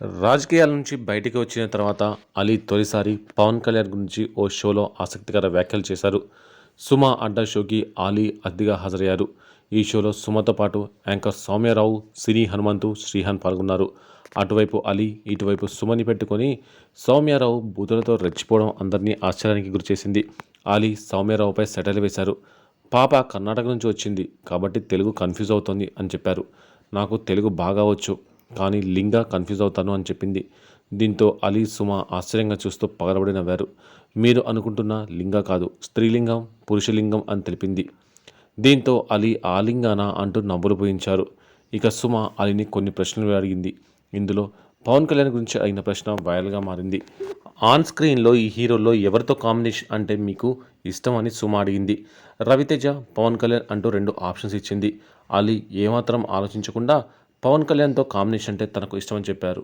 రాజకీయాల నుంచి బయటికి వచ్చిన తర్వాత అలీ తొలిసారి పవన్ కళ్యాణ్ గురించి ఓ షోలో ఆసక్తికర వ్యాఖ్యలు చేశారు. సుమ అడ్డా షోకి అలీ అతిథిగా హాజరయ్యారు. ఈ షోలో సుమతో పాటు యాంకర్ సౌమ్యారావు, సినీ హనుమంతు, శ్రీహాన్ పాల్గొన్నారు. అటువైపు అలీ, ఇటువైపు సుమని పెట్టుకొని సౌమ్యారావు బూతులతో రెచ్చిపోవడం అందరినీ ఆశ్చర్యానికి గురిచేసింది. అలీ సౌమ్యారావుపై సెటైర్లు వేశారు. పాప కర్ణాటక నుంచి వచ్చింది కాబట్టి తెలుగు కన్ఫ్యూజ్ అవుతోంది అని చెప్పారు. నాకు తెలుగు బాగా వచ్చు, కానీ లింగ కన్ఫ్యూజ్ అవుతాను అని చెప్పింది. దీంతో అలీ, సుమ ఆశ్చర్యంగా చూస్తూ పగలబడి నవ్వారు. మీరు అనుకుంటున్న లింగ కాదు, స్త్రీలింగం, పురుషలింగం అని తెలిపింది. దీంతో అలీ ఆలింగానా అంటూ నవ్వులు పోయించారు. ఇక సుమ అలీని కొన్ని ప్రశ్నలు అడిగింది. ఇందులో పవన్ కళ్యాణ్ గురించి అయిన ప్రశ్న వైరల్గా మారింది. ఆన్ స్క్రీన్లో ఈ హీరోల్లో ఎవరితో కాంబినేషన్ అంటే మీకు ఇష్టం అని సుమ అడిగింది. రవితేజ, పవన్ కళ్యాణ్ అంటూ 2 ఆప్షన్స్ ఇచ్చింది. అలీ ఏమాత్రం ఆలోచించకుండా పవన్ కళ్యాణ్తో కాంబినేషన్ అంటే తనకు ఇష్టమని చెప్పారు.